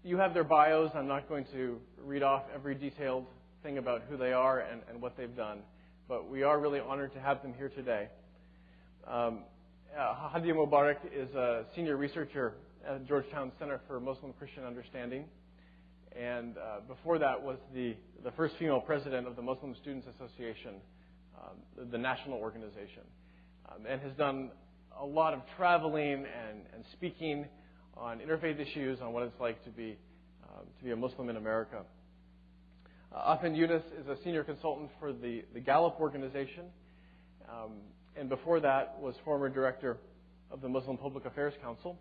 You have their bios. I'm not going to read off every detailed thing about who they are and what they've done, but we are really honored to have them here today. Hadia Mubarak is a senior researcher at Georgetown Center for Muslim-Christian Understanding, and before that was the first female president of the Muslim Students Association, the national organization, and has done a lot of traveling and speaking on interfaith issues, on what it's like to be a Muslim in America. Ahmed Yunus is a senior consultant for the Gallup organization, and before that was former director of the Muslim Public Affairs Council.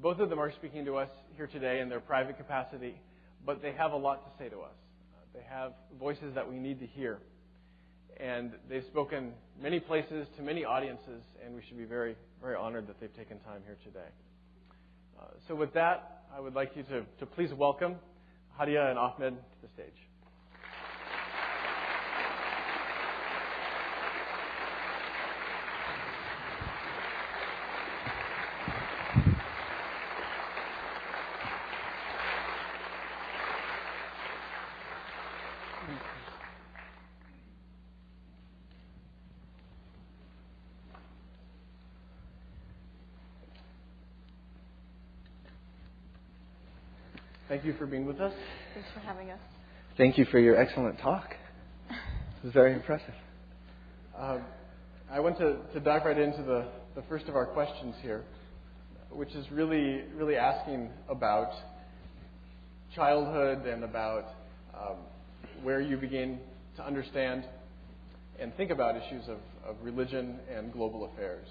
Both of them are speaking to us here today in their private capacity, but they have a lot to say to us. They have voices that we need to hear. And they've spoken many places to many audiences, and we should be very, very honored that they've taken time here today. So with that, I would like you to please welcome Hadia and Ahmed to the stage. Thank you for being with us. Thanks for having us. Thank you for your excellent talk. It was very impressive. I want to dive right into the first of our questions here, which is really asking about childhood and about where you begin to understand and think about issues of religion and global affairs,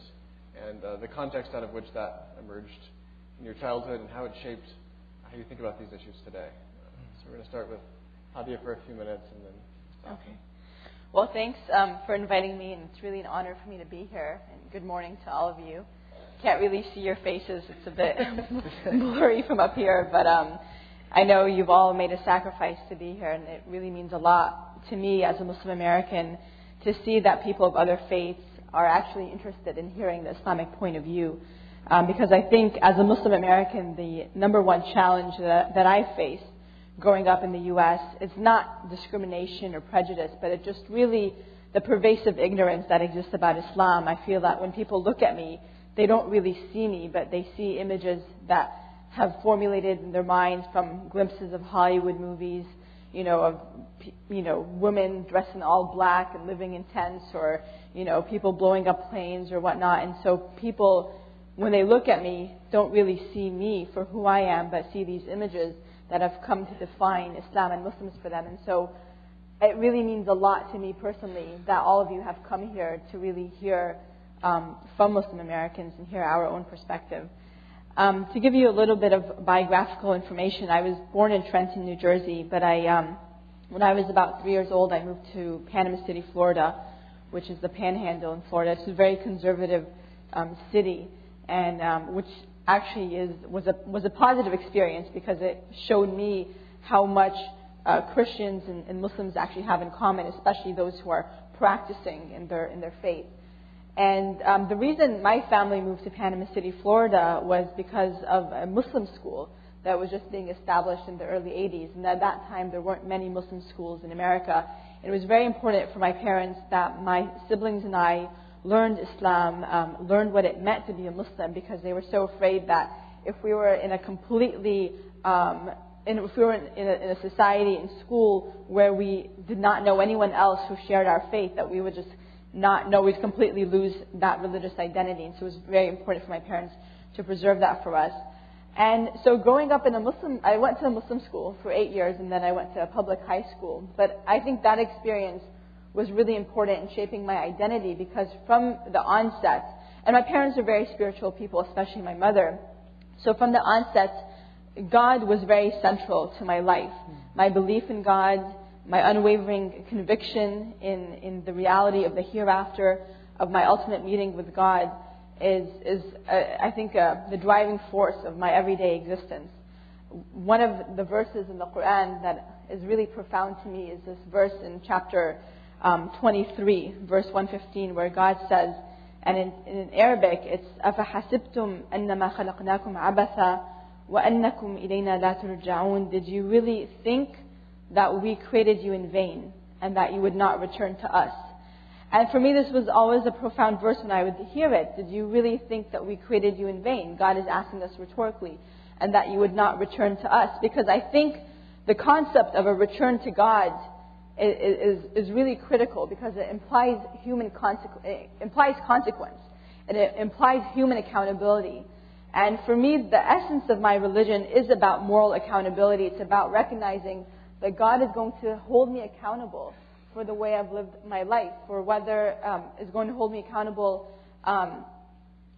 and the context out of which that emerged in your childhood and how it shaped how you think about these issues today. So we're going to start with Hadia for a few minutes and then... Okay. Well, thanks for inviting me, and it's really an honor for me to be here. And good morning to all of you. Can't really see your faces. It's a bit blurry from up here, but I know you've all made a sacrifice to be here, and it really means a lot to me as a Muslim American to see that people of other faiths are actually interested in hearing the Islamic point of view. Because I think as a Muslim American, the number one challenge that I face growing up in the U.S. is not discrimination or prejudice, but it's just really the pervasive ignorance that exists about Islam. I feel that when people look at me, they don't really see me, but they see images that have formulated in their minds from glimpses of Hollywood movies, of women dressed in all black and living in tents, or people blowing up planes or whatnot. And so people, when they look at me, don't really see me for who I am, but see these images that have come to define Islam and Muslims for them. And so it really means a lot to me personally that all of you have come here to really hear from Muslim Americans and hear our own perspective. To give you a little bit of biographical information, I was born in Trenton, New Jersey, but when I was about 3 years old, I moved to Panama City, Florida, which is the Panhandle in Florida. It's a very conservative city, and which actually was a positive experience because it showed me how much Christians and Muslims actually have in common, especially those who are practicing in their faith. And the reason my family moved to Panama City, Florida, was because of a Muslim school that was just being established in the early 80s. And at that time, there weren't many Muslim schools in America. It was very important for my parents that my siblings and I learned Islam, learned what it meant to be a Muslim, because they were so afraid that if we were in a completely, if we were in a society, in school, where we did not know anyone else who shared our faith, that we would just not know, we'd completely lose that religious identity. And so it was very important for my parents to preserve that for us. And so growing up in I went to a Muslim school for 8 years, and then I went to a public high school. But I think that experience was really important in shaping my identity, because from the onset, and my parents are very spiritual people, especially my mother. So from the onset, God was very central to my life. My belief in God, my unwavering conviction in the reality of the hereafter, of my ultimate meeting with God, is I think, the driving force of my everyday existence. One of the verses in the Quran that is really profound to me is this verse in chapter 23, verse 115, where God says, and in Arabic, it's أَفَحَسِبْتُمْ أَنَّمَا خَلَقْنَاكُمْ عَبَثًا وَأَنَّكُمْ إِلَيْنَا لَا تُرْجَعُونَ. Did you really think that we created you in vain and that you would not return to us? And for me, this was always a profound verse when I would hear it. Did you really think that we created you in vain? God is asking us rhetorically, and that you would not return to us. Because I think the concept of a return to God is really critical, because it implies consequence, and it implies human accountability. And for me, the essence of my religion is about moral accountability. It's about recognizing that God is going to hold me accountable for the way I've lived my life, for whether is going to hold me accountable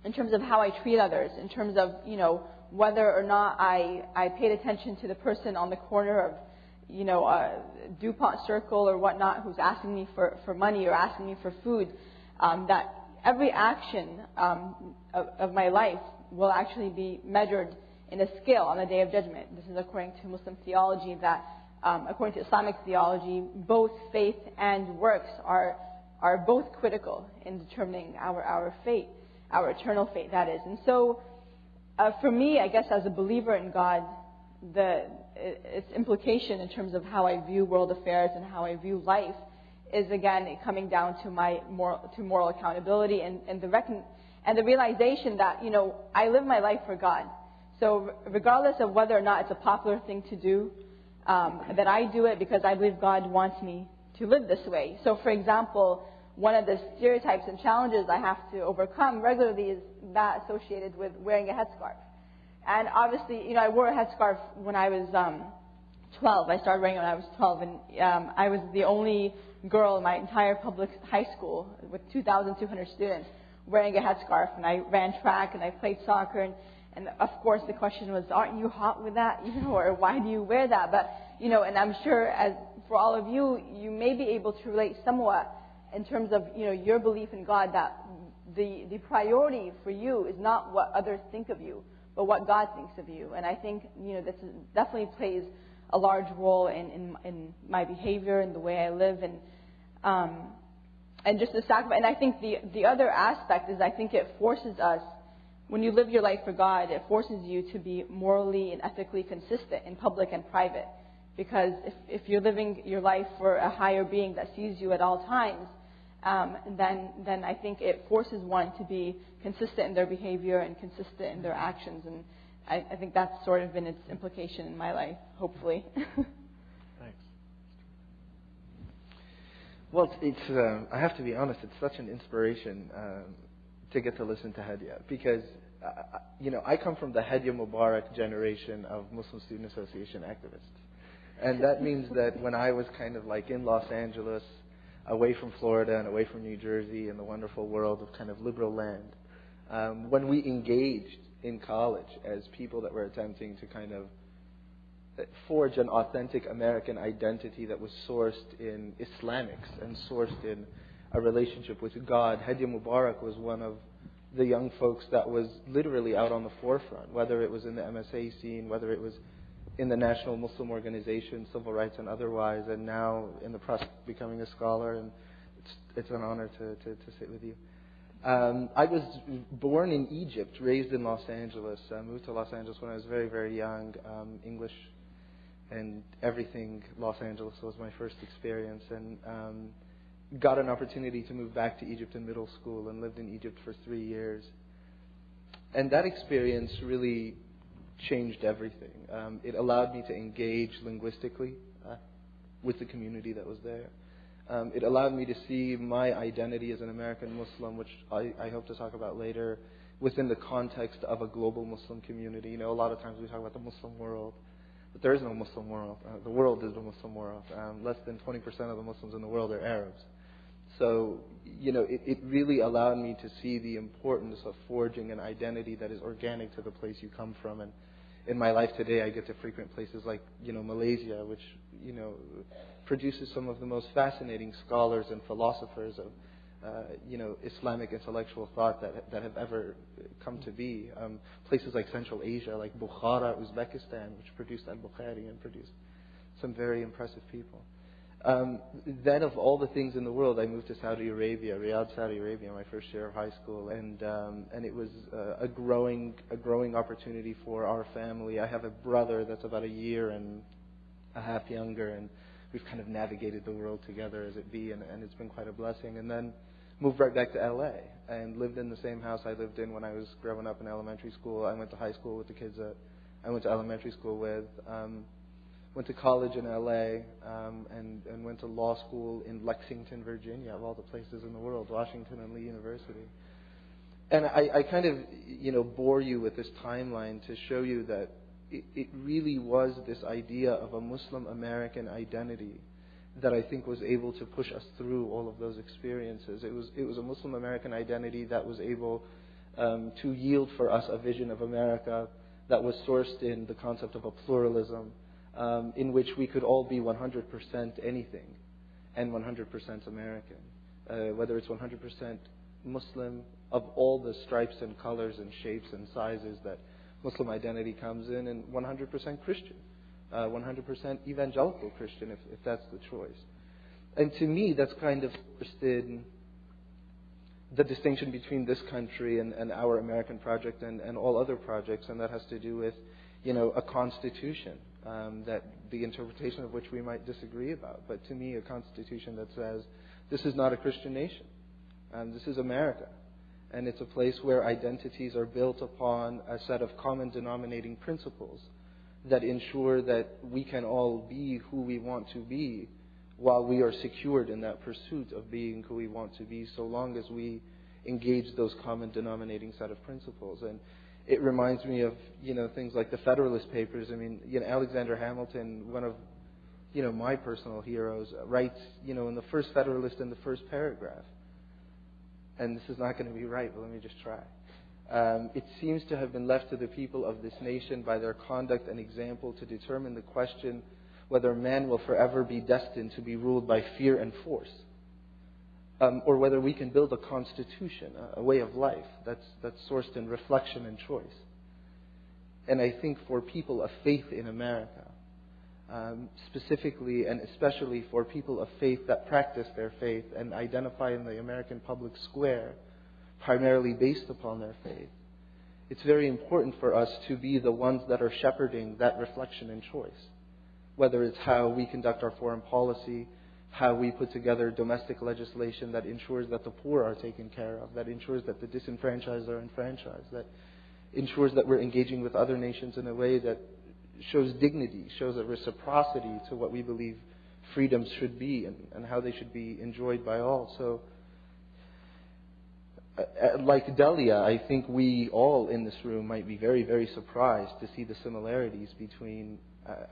in terms of how I treat others, in terms of, whether or not I paid attention to the person on the corner of, DuPont Circle or whatnot, who's asking me for money or asking me for food. That every action of my life will actually be measured in a scale on the Day of Judgment. This is according to Muslim theology, that according to Islamic theology, both faith and works are both critical in determining our fate, our eternal fate, that is. And so, for me, I guess as a believer in God, its implication in terms of how I view world affairs and how I view life is, again, coming down to moral accountability and the realization that, I live my life for God. So regardless of whether or not it's a popular thing to do, that I do it because I believe God wants me to live this way. So, for example, one of the stereotypes and challenges I have to overcome regularly is that associated with wearing a headscarf. And obviously, I wore a headscarf when I was 12. I started wearing it when I was 12, and I was the only girl in my entire public high school with 2,200 students wearing a headscarf. And I ran track and I played soccer, and of course the question was, aren't you hot with that? Or why do you wear that? But and I'm sure, as for all of you, you may be able to relate somewhat in terms of your belief in God, that the priority for you is not what others think of you, but what God thinks of you. And I think this definitely plays a large role in my behavior and the way I live, and just the sacrifice. And I think the other aspect is, I think it forces us, when you live your life for God, it forces you to be morally and ethically consistent in public and private. Because if you're living your life for a higher being that sees you at all times, then I think it forces one to be consistent in their behavior and consistent in their actions. And I think that's sort of been its implication in my life, hopefully. Thanks. Well, it's I have to be honest, it's such an inspiration to get to listen to Hadia, because I come from the Hadia Mubarak generation of Muslim Student Association activists. And that means that when I was kind of like in Los Angeles, away from Florida and away from New Jersey, in the wonderful world of kind of liberal land, when we engaged in college as people that were attempting to kind of forge an authentic American identity that was sourced in Islamics and sourced in a relationship with God, Hadia Mubarak was one of the young folks that was literally out on the forefront, whether it was in the MSA scene, whether it was in the National Muslim Organization, civil rights and otherwise, and now in the process of becoming a scholar, and it's an honor to sit with you. I was born in Egypt, raised in Los Angeles. I moved to Los Angeles when I was very, very young. English and everything Los Angeles was my first experience, and got an opportunity to move back to Egypt in middle school and lived in Egypt for 3 years. And that experience really changed everything. It allowed me to engage linguistically with the community that was there. It allowed me to see my identity as an American Muslim, which I hope to talk about later, within the context of a global Muslim community. A lot of times we talk about the Muslim world, but there is no Muslim world. The world is the Muslim world. Less than 20% of the Muslims in the world are Arabs. So, it really allowed me to see the importance of forging an identity that is organic to the place you come from. And in my life today, I get to frequent places like, Malaysia, which, produces some of the most fascinating scholars and philosophers of, Islamic intellectual thought that have ever come to be. Places like Central Asia, like Bukhara, Uzbekistan, which produced Al-Bukhari and produced some very impressive people. Then, of all the things in the world, I moved to Saudi Arabia, Riyadh, Saudi Arabia, my first year of high school, and it was a growing opportunity for our family. I have a brother that's about a year and a half younger, and we've kind of navigated the world together as it be, and it's been quite a blessing. And then moved right back to LA and lived in the same house I lived in when I was growing up in elementary school. I went to high school with the kids that I went to elementary school with. Went to college in LA and went to law school in Lexington, Virginia, of all the places in the world, Washington and Lee University. And I kind of, bore you with this timeline to show you that it really was this idea of a Muslim American identity that I think was able to push us through all of those experiences. It was a Muslim American identity that was able to yield for us a vision of America that was sourced in the concept of a pluralism, in which we could all be 100% anything and 100% American. Whether it's 100% Muslim of all the stripes and colors and shapes and sizes that Muslim identity comes in, and 100% Christian, 100% evangelical Christian if that's the choice. And to me, that's kind of in the distinction between this country and our American project and all other projects, and that has to do with, a constitution. That the interpretation of which we might disagree about. But to me, a constitution that says, this is not a Christian nation. This is America. And it's a place where identities are built upon a set of common denominating principles that ensure that we can all be who we want to be while we are secured in that pursuit of being who we want to be, so long as we engage those common denominating set of principles. And it reminds me of, things like the Federalist Papers. I mean, Alexander Hamilton, one of, my personal heroes, writes, in the first Federalist in the first paragraph. And this is not going to be right, but let me just try. It seems to have been left to the people of this nation by their conduct and example to determine the question whether man will forever be destined to be ruled by fear and force. Or whether we can build a constitution, a way of life that's sourced in reflection and choice. And I think for people of faith in America, specifically and especially for people of faith that practice their faith and identify in the American public square primarily based upon their faith, it's very important for us to be the ones that are shepherding that reflection and choice. Whether it's how we conduct our foreign policy, how we put together domestic legislation that ensures that the poor are taken care of, that ensures that the disenfranchised are enfranchised, that ensures that we're engaging with other nations in a way that shows dignity, shows a reciprocity to what we believe freedoms should be and how they should be enjoyed by all. So, like Delia, I think we all in this room might be very, very surprised to see the similarities between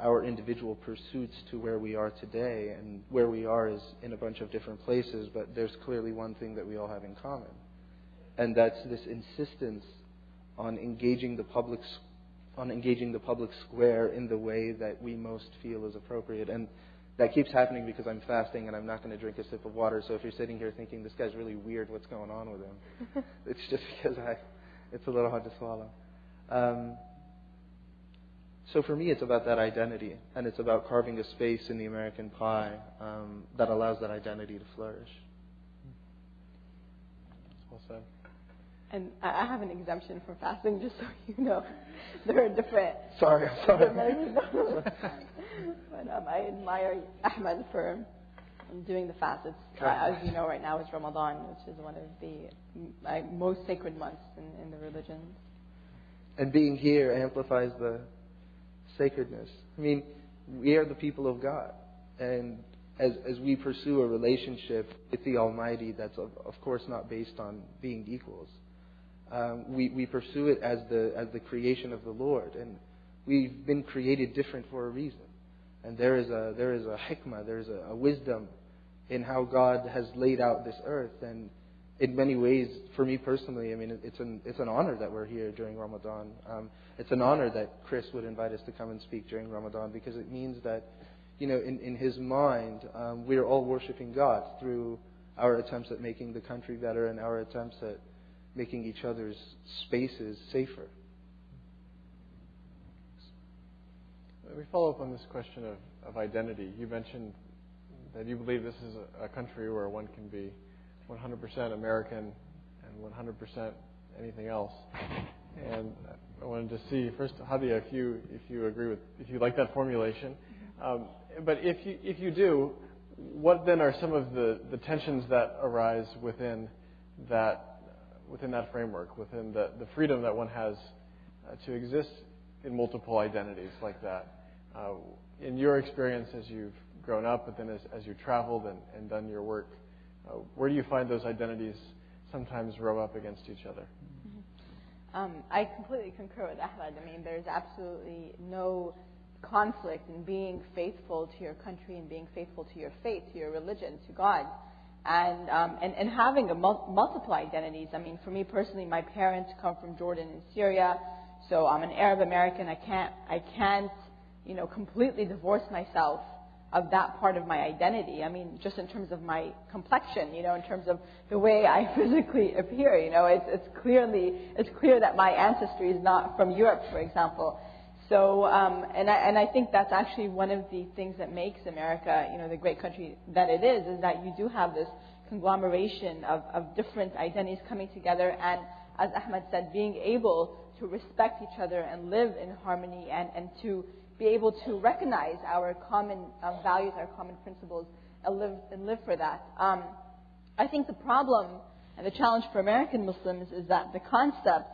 our individual pursuits to where we are today, and where we are is in a bunch of different places, but there's clearly one thing that we all have in common, and that's this insistence on engaging the public square in the way that we most feel is appropriate. And that keeps happening because I'm fasting and I'm not going to drink a sip of water. So if you're sitting here thinking this guy's really weird, what's going on with him? It's just because it's a little hard to swallow. So for me, it's about that identity, and it's about carving a space in the American pie that allows that identity to flourish. Well said. And I have an exemption for fasting, just so you know. There are different... Sorry. But I admire Ahmed for doing the fast. As you know, right now it's Ramadan, which is one of the most sacred months in the religion. And being here amplifies the sacredness. I mean, we are the people of God, and as we pursue a relationship with the Almighty that's of course not based on being equals, we pursue it as the creation of the Lord, and we've been created different for a reason. And there is a hikmah, there is a wisdom in how God has laid out this earth. And in many ways, for me personally, I mean, it's an honor that we're here during Ramadan. It's an honor that Chris would invite us to come and speak during Ramadan, because it means that, in his mind, we're all worshiping God through our attempts at making the country better and our attempts at making each other's spaces safer. We follow up on this question of identity. You mentioned that you believe this is a country where one can be 100% American and 100% anything else. And I wanted to see first, Hadia, if you agree with, if you like that formulation. But if you do, what then are some of the tensions that arise within that framework, within the freedom that one has to exist in multiple identities like that? In your experience as you've grown up, but then as you traveled and done your work, where do you find those identities sometimes rub up against each other? I completely concur with Ahmed. I mean, there's absolutely no conflict in being faithful to your country and being faithful to your faith, to your religion, to God, and having multiple identities. I mean, for me personally, my parents come from Jordan and Syria, so I'm an Arab American. I can't, completely divorce myself of that part of my identity. I mean, just in terms of my complexion, in terms of the way I physically appear, it's clear that my ancestry is not from Europe, for example. So, and I think that's actually one of the things that makes America, the great country that it is that you do have this conglomeration of different identities coming together, and as Ahmed said, being able to respect each other and live in harmony and to be able to recognize our common values, our common principles, and live for that. I think the problem and the challenge for American Muslims is that the concept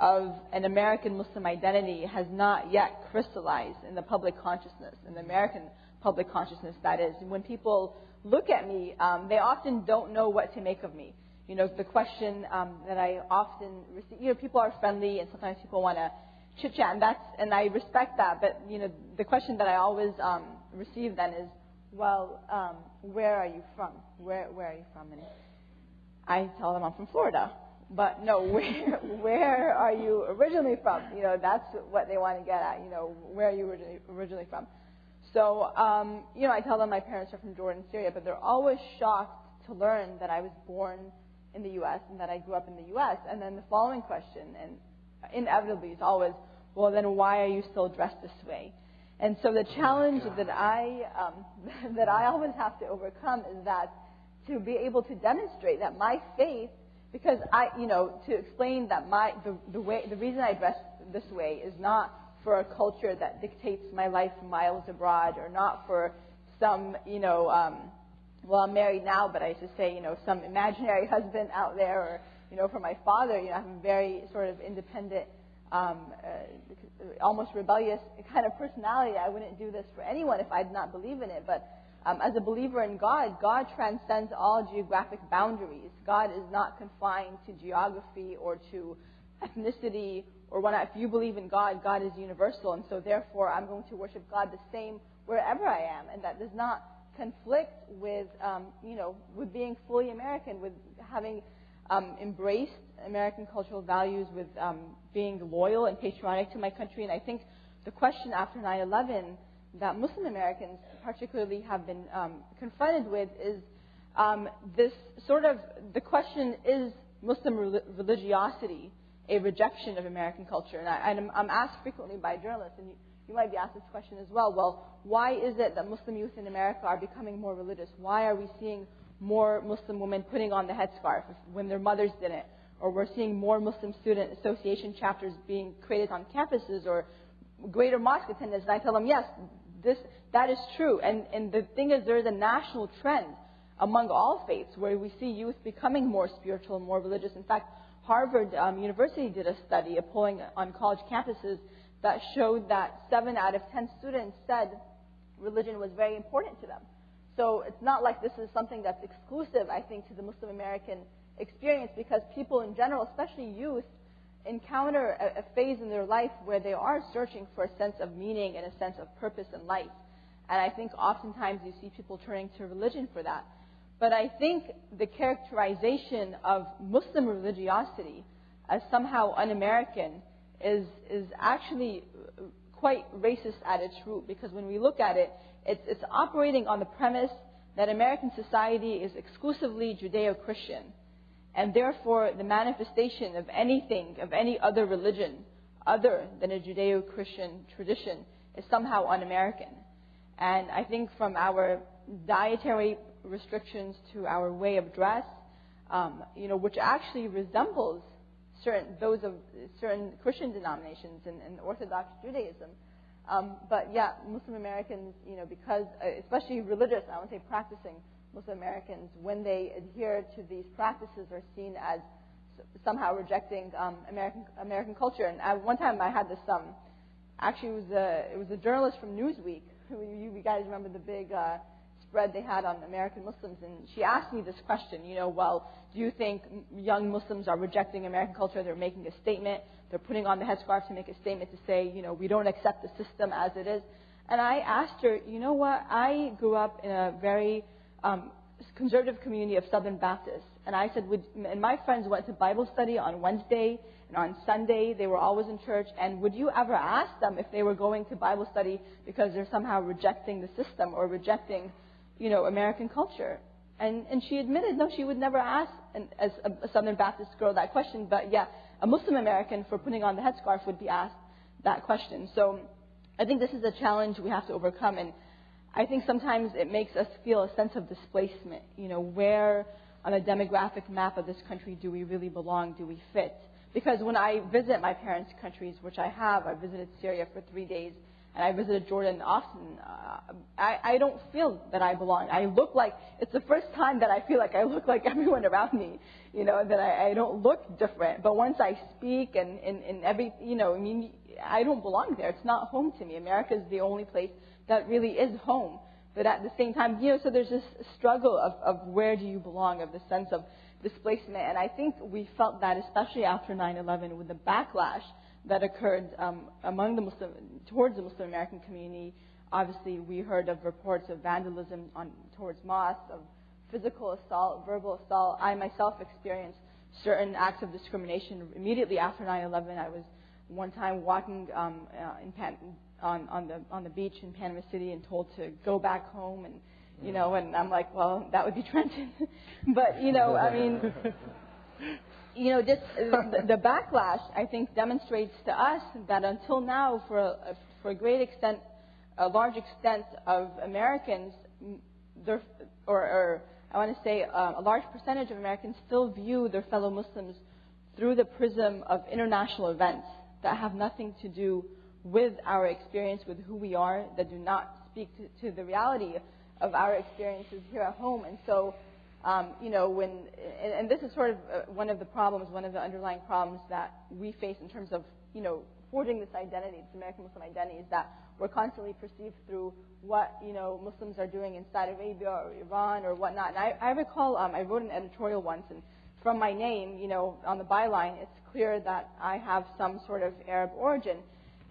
of an American Muslim identity has not yet crystallized in the public consciousness, in the American public consciousness, that is. When people look at me, they often don't know what to make of me. The question that I often receive, people are friendly and sometimes people want to chit-chat, and I respect that, but the question that I always receive then is, well, where are you from? Where are you from? And I tell them I'm from Florida. But no, where are you originally from? That's what they want to get at. Where are you originally from? So, I tell them my parents are from Jordan, Syria, but they're always shocked to learn that I was born in the U.S. and that I grew up in the U.S. And then the following question, and inevitably, is always, well, then why are you still dressed this way? And so the challenge that I always have to overcome is that to be able to demonstrate that my faith, because to explain that the reason I dress this way is not for a culture that dictates my life miles abroad, or not for some, well, I'm married now, but I used to say, some imaginary husband out there, or, for my father, I have a very sort of independent, almost rebellious kind of personality. I wouldn't do this for anyone if I did not believe in it, but as a believer in God, God transcends all geographic boundaries. God is not confined to geography or to ethnicity or whatnot. If you believe in God, God is universal, and so therefore I'm going to worship God the same wherever I am, and that does not conflict with, with being fully American, with having embraced American cultural values, with being loyal and patriotic to my country. And I think the question after 9/11 that Muslim Americans particularly have been confronted with is this sort of, the question, is Muslim religiosity a rejection of American culture? And I'm asked frequently by journalists, and you might be asked this question as well, why is it that Muslim youth in America are becoming more religious? Why are we seeing more Muslim women putting on the headscarf when their mothers didn't? Or we're seeing more Muslim student association chapters being created on campuses, or greater mosque attendance? And I tell them, yes, that is true. And the thing is, there is a national trend among all faiths where we see youth becoming more spiritual and more religious. In fact, Harvard University did a study, a polling on college campuses, that showed that 7 out of 10 students said religion was very important to them. So it's not like this is something that's exclusive, I think, to the Muslim American experience, because people in general, especially youth, encounter a phase in their life where they are searching for a sense of meaning and a sense of purpose in life. And I think oftentimes you see people turning to religion for that. But I think the characterization of Muslim religiosity as somehow un-American is actually quite racist at its root, because when we look at it, it's operating on the premise that American society is exclusively Judeo-Christian, and therefore the manifestation of anything, of any other religion other than a Judeo-Christian tradition is somehow un-American. And I think from our dietary restrictions to our way of dress, which actually resembles those of certain Christian denominations and Orthodox Judaism. But yeah, Muslim Americans, because, especially religious, I won't say practicing Muslim Americans, when they adhere to these practices are seen as somehow rejecting American culture. And one time I had this, actually it was a journalist from Newsweek, who you guys remember the big spread they had on American Muslims, and she asked me this question, well, do you think young Muslims are rejecting American culture? They're making a statement. They're putting on the headscarf to make a statement to say, we don't accept the system as it is. And I asked her, you know what? I grew up in a very conservative community of Southern Baptists. And I said, and my friends went to Bible study on Wednesday and on Sunday. They were always in church. And would you ever ask them if they were going to Bible study because they're somehow rejecting the system or rejecting, American culture? And she admitted, no, she would never ask as a Southern Baptist girl that question. But yeah, a Muslim American for putting on the headscarf would be asked that question. So I think this is a challenge we have to overcome. And I think sometimes it makes us feel a sense of displacement. Where on a demographic map of this country do we really belong? Do we fit? Because when I visit my parents' countries, which I have, I visited Syria for 3 days, and I visited Jordan often, I don't feel that I belong. I look like, it's the first time that I feel like I look like everyone around me, that I don't look different. But once I speak and every, I don't belong there. It's not home to me. America is the only place that really is home. But at the same time, so there's this struggle of where do you belong, of the sense of displacement. And I think we felt that especially after 9/11 with the backlash that occurred towards the Muslim American community. Obviously, we heard of reports of vandalism towards mosques, of physical assault, verbal assault. I myself experienced certain acts of discrimination immediately after 9/11. I was one time walking on the beach in Panama City and told to go back home, and and I'm like, well, that would be Trenton. But just the backlash, I think, demonstrates to us that until now, for a great extent, a large extent of Americans, or I want to say a large percentage of Americans still view their fellow Muslims through the prism of international events that have nothing to do with our experience, with who we are, that do not speak to the reality of our experiences here at home. And so, and this is sort of one of the underlying problems that we face in terms of, forging this identity, this American Muslim identity, is that we're constantly perceived through what, Muslims are doing in Saudi Arabia or Iran or whatnot. And I recall I wrote an editorial once, and from my name, on the byline, it's clear that I have some sort of Arab origin.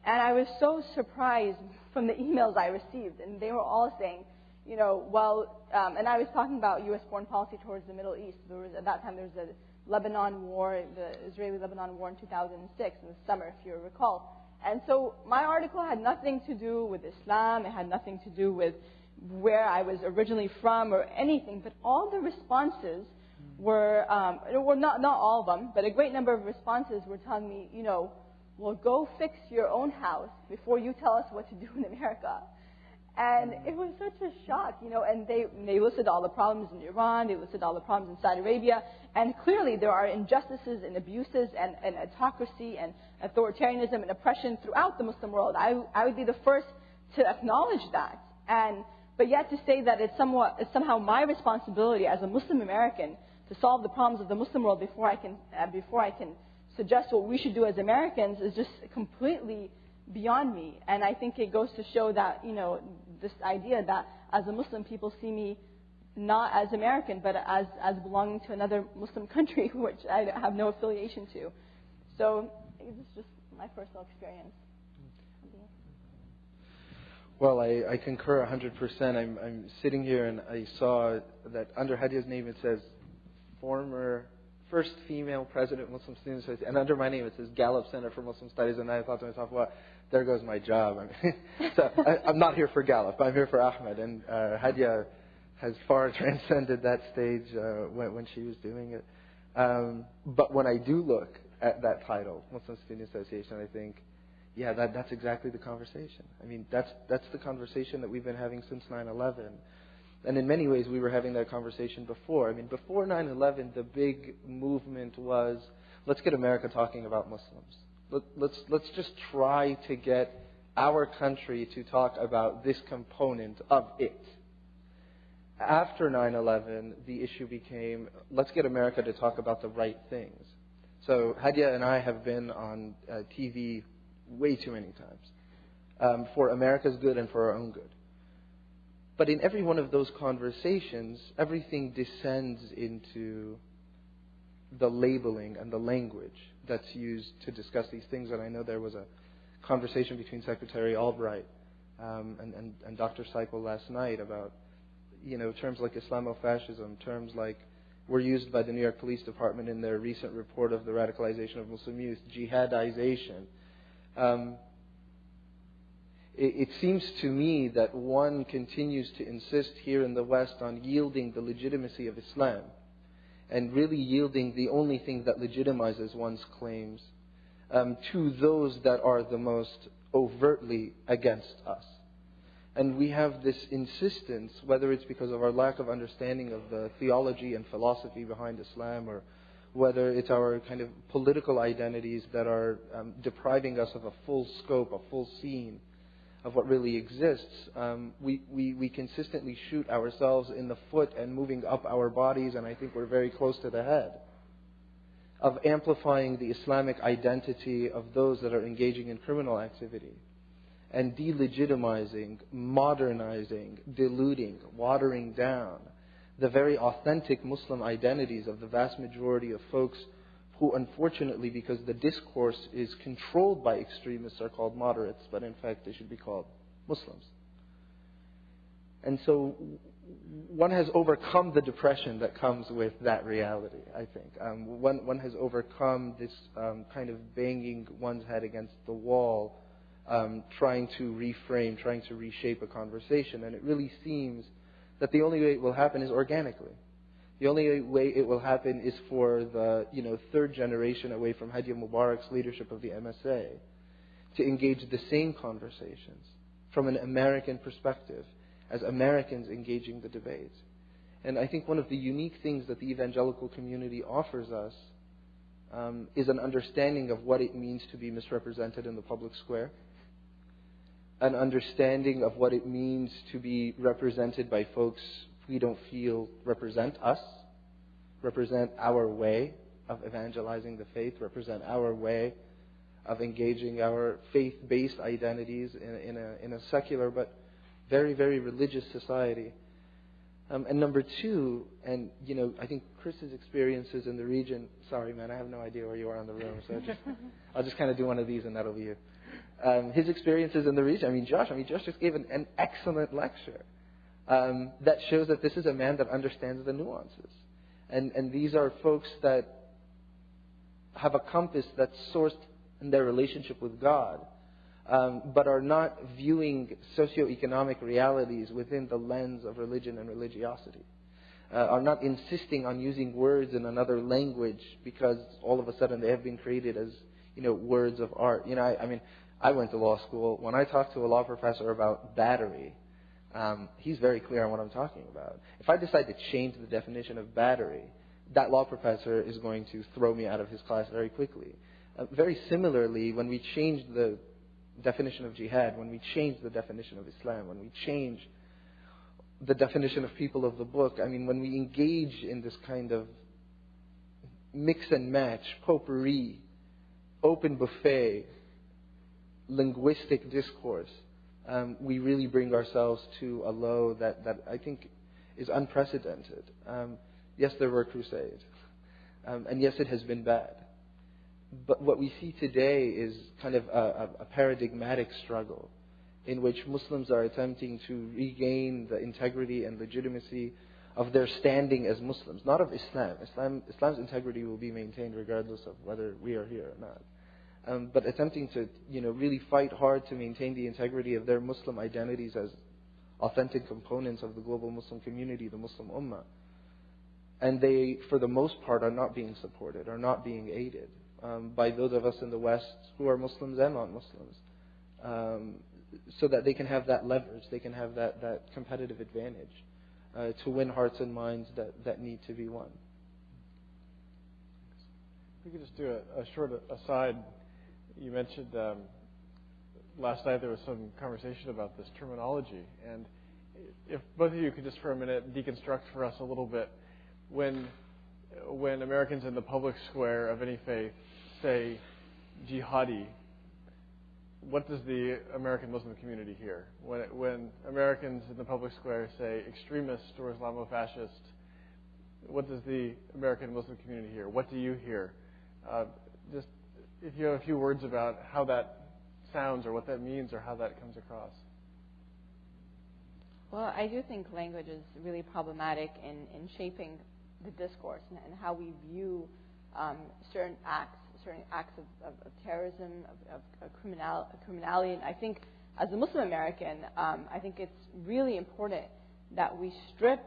And I was so surprised from the emails I received, and they were all saying, and I was talking about U.S. foreign policy towards the Middle East. At that time, there was a Lebanon war, the Israeli-Lebanon war in 2006, in the summer, if you recall. And so my article had nothing to do with Islam. It had nothing to do with where I was originally from or anything. But all the responses were, not all of them, but a great number of responses were telling me, well, go fix your own house before you tell us what to do in America. And it was such a shock, and they listed all the problems in Iran, they listed all the problems in Saudi Arabia, and clearly there are injustices and abuses and autocracy and authoritarianism and oppression throughout the Muslim world. I would be the first to acknowledge that. But yet to say that it's somehow my responsibility as a Muslim American to solve the problems of the Muslim world before I can suggest what we should do as Americans is just completely beyond me. And I think it goes to show that, this idea that as a Muslim, people see me not as American, but as belonging to another Muslim country, which I have no affiliation to. So it's just my personal experience. Well, I concur 100%. I'm sitting here and I saw that under Hadia's name it says first female president of Muslim Students Association, and under my name it says Gallup Center for Muslim Studies, and I thought to myself, well, there goes my job. So I'm not here for Gallup, I'm here for Ahmed, and Hadia has far transcended that stage when she was doing it. But when I do look at that title, Muslim Student Association, I think, Yeah, that's exactly the conversation. I mean, that's the conversation that we've been having since 9/11. And in many ways, we were having that conversation before. I mean, before 9/11, the big movement was, let's get America talking about Muslims. Let's just try to get our country to talk about this component of it. After 9/11, the issue became, let's get America to talk about the right things. So Hadia and I have been on TV way too many times for America's good and for our own good. But in every one of those conversations, everything descends into the labeling and the language that's used to discuss these things. And I know there was a conversation between Secretary Albright and Dr. Seipel last night about, terms like Islamofascism, terms like were used by the New York Police Department in their recent report of the radicalization of Muslim youth, jihadization. It seems to me that one continues to insist here in the West on yielding the legitimacy of Islam and really yielding the only thing that legitimizes one's claims to those that are the most overtly against us. And we have this insistence, whether it's because of our lack of understanding of the theology and philosophy behind Islam, or whether it's our kind of political identities that are depriving us of a full scope, a full scene of what really exists, we consistently shoot ourselves in the foot and moving up our bodies, and I think we're very close to the head, of amplifying the Islamic identity of those that are engaging in criminal activity, and delegitimizing, modernizing, diluting, watering down the very authentic Muslim identities of the vast majority of folks who, unfortunately, because the discourse is controlled by extremists, are called moderates, but in fact they should be called Muslims. And so one has overcome the depression that comes with that reality, I think. One has overcome this kind of banging one's head against the wall, trying to reframe, trying to reshape a conversation. And it really seems that the only way it will happen is organically. The only way it will happen is for the third generation away from Hadi Mubarak's leadership of the MSA to engage the same conversations from an American perspective, as Americans engaging the debate. And I think one of the unique things that the evangelical community offers us is an understanding of what it means to be misrepresented in the public square, an understanding of what it means to be represented by folks we don't feel represent us, represent our way of evangelizing the faith, represent our way of engaging our faith-based identities in a secular but very, very religious society. And number two, and I think Chris's experiences in the region. Sorry, man, I have no idea where you are in the room, so I'll just kind of do one of these, and that'll be you. His experiences in the region. Josh just gave an excellent lecture that shows that this is a man that understands the nuances, and these are folks that have a compass that's sourced in their relationship with God, but are not viewing socioeconomic realities within the lens of religion and religiosity, are not insisting on using words in another language because all of a sudden they have been created as words of art. I went to law school. When I talk to a law professor about battery, he's very clear on what I'm talking about. If I decide to change the definition of battery, that law professor is going to throw me out of his class very quickly. Very similarly, when we change the definition of jihad, when we change the definition of Islam, when we change the definition of people of the book, when we engage in this kind of mix and match, potpourri, open buffet, linguistic discourse, we really bring ourselves to a low that I think is unprecedented. Yes, there were crusades, and yes, it has been bad. But what we see today is kind of a paradigmatic struggle in which Muslims are attempting to regain the integrity and legitimacy of their standing as Muslims, not of Islam. Islam's integrity will be maintained regardless of whether we are here or not. But attempting to, really fight hard to maintain the integrity of their Muslim identities as authentic components of the global Muslim community, the Muslim Ummah. And they, for the most part, are not being supported, are not being aided. by those of us in the West who are Muslims and non-Muslims, so that they can have that leverage, they can have that competitive advantage to win hearts and minds that need to be won. We could just do a short aside. You mentioned last night there was some conversation about this terminology, and if both of you could just for a minute deconstruct for us a little bit, when Americans in the public square of any faith say jihadi, what does the American Muslim community hear? When Americans in the public square say extremist or Islamofascist, what does the American Muslim community hear? What do you hear? Just if you have a few words about how that sounds or what that means or how that comes across. Well, I do think language is really problematic in shaping the discourse and how we view certain acts of terrorism, of criminality. And I think as a Muslim American, I think it's really important that we strip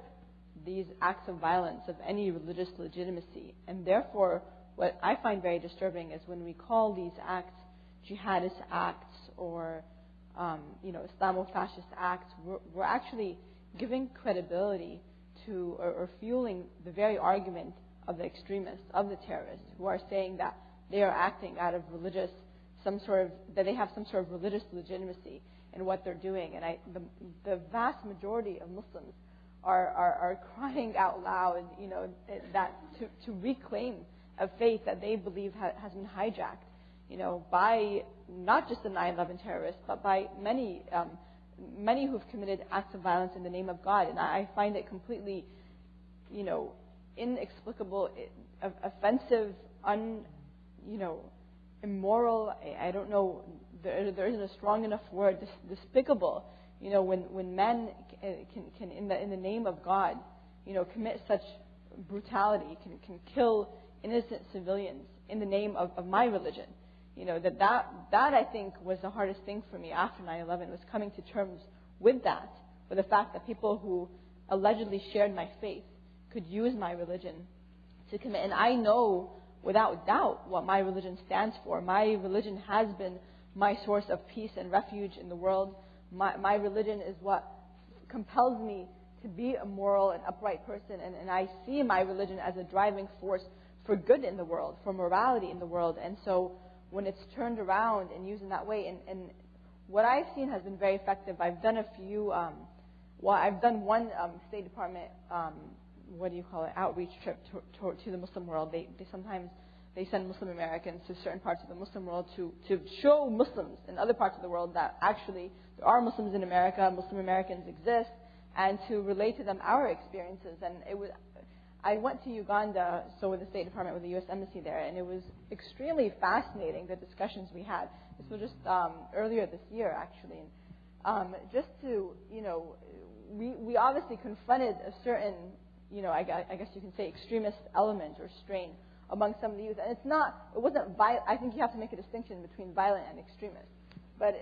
these acts of violence of any religious legitimacy. And therefore, what I find very disturbing is when we call these acts jihadist acts or Islamofascist acts, we're actually giving credibility to or fueling the very argument of the extremists, of the terrorists, who are saying that they are acting out of that they have some sort of religious legitimacy in what they're doing. And the vast majority of Muslims are crying out loud, that to reclaim a faith that they believe has been hijacked, by not just the 9/11 terrorists, but by many who've committed acts of violence in the name of God. And I find it completely, inexplicable, offensive, immoral. I don't know. There isn't a strong enough word. Despicable. When men can in the name of God, commit such brutality, can kill innocent civilians in the name of my religion. That I think was the hardest thing for me after 9/11, was coming to terms with the fact that people who allegedly shared my faith could use my religion to commit. And I know without doubt what my religion stands for. My religion has been my source of peace and refuge in the world. My religion is what compels me to be a moral and upright person, and I see my religion as a driving force for good in the world, for morality in the world. And so when it's turned around and used in that way, and what I've seen has been very effective. I've done a few, I've done one State Department, outreach trip to the Muslim world. They sometimes send Muslim Americans to certain parts of the Muslim world to show Muslims in other parts of the world that actually there are Muslims in America, Muslim Americans exist, and to relate to them our experiences. And I went to Uganda, so with the State Department, with the U.S. Embassy there, and it was extremely fascinating, the discussions we had. This was just earlier this year, actually. And just to, we obviously confronted a certain, I guess you can say extremist element or strain among some of the youth. And it wasn't violent. I think you have to make a distinction between violent and extremist. But,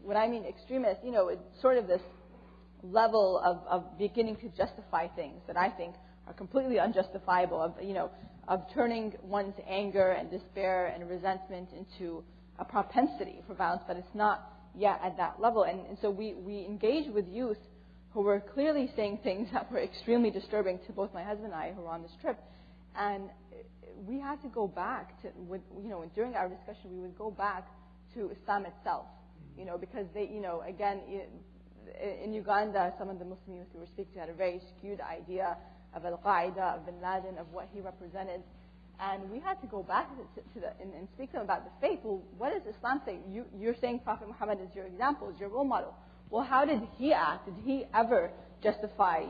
when I mean extremist, it's sort of this level of beginning to justify things that I think are completely unjustifiable, of turning one's anger and despair and resentment into a propensity for violence, but it's not yet at that level. And so we engaged with youth who were clearly saying things that were extremely disturbing to both my husband and I who were on this trip. And we had to go back to, during our discussion, we would go back to Islam itself, because they, again, in Uganda, some of the Muslim youth we were speaking to had a very skewed idea of Al-Qaeda, of Bin Laden, of what he represented. And we had to go back and speak to them about the faith. Well, what does Islam say? You're saying Prophet Muhammad is your example, is your role model. Well, how did he act? Did he ever justify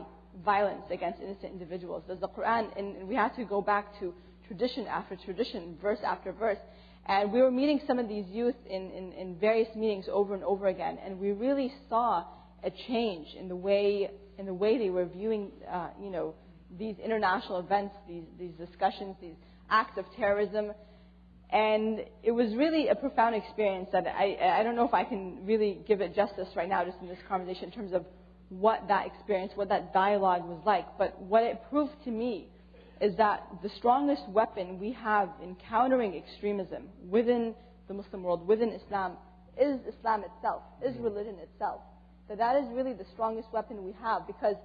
violence against innocent individuals? Does the Quran, and we had to go back to tradition after tradition, verse after verse. And we were meeting some of these youth in various meetings over and over again, and we really saw a change in the way they were viewing, these international events, these discussions, these acts of terrorism. And it was really a profound experience that I don't know if I can really give it justice right now just in this conversation in terms of what that experience, what that dialogue was like. But what it proved to me is that the strongest weapon we have in countering extremism within the Muslim world, within Islam, is Islam itself, is religion itself. That is really the strongest weapon we have, because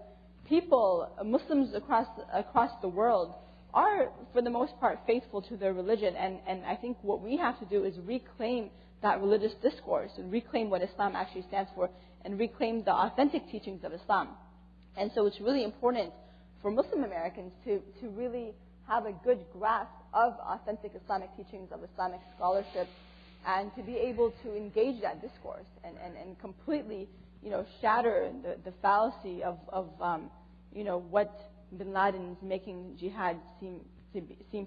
people, Muslims across the world, are for the most part faithful to their religion, and I think what we have to do is reclaim that religious discourse and reclaim what Islam actually stands for and reclaim the authentic teachings of Islam. And so it's really important for Muslim Americans to really have a good grasp of authentic Islamic teachings, of Islamic scholarship, and to be able to engage that discourse and completely, shatter the fallacy of what bin Laden is making jihad seem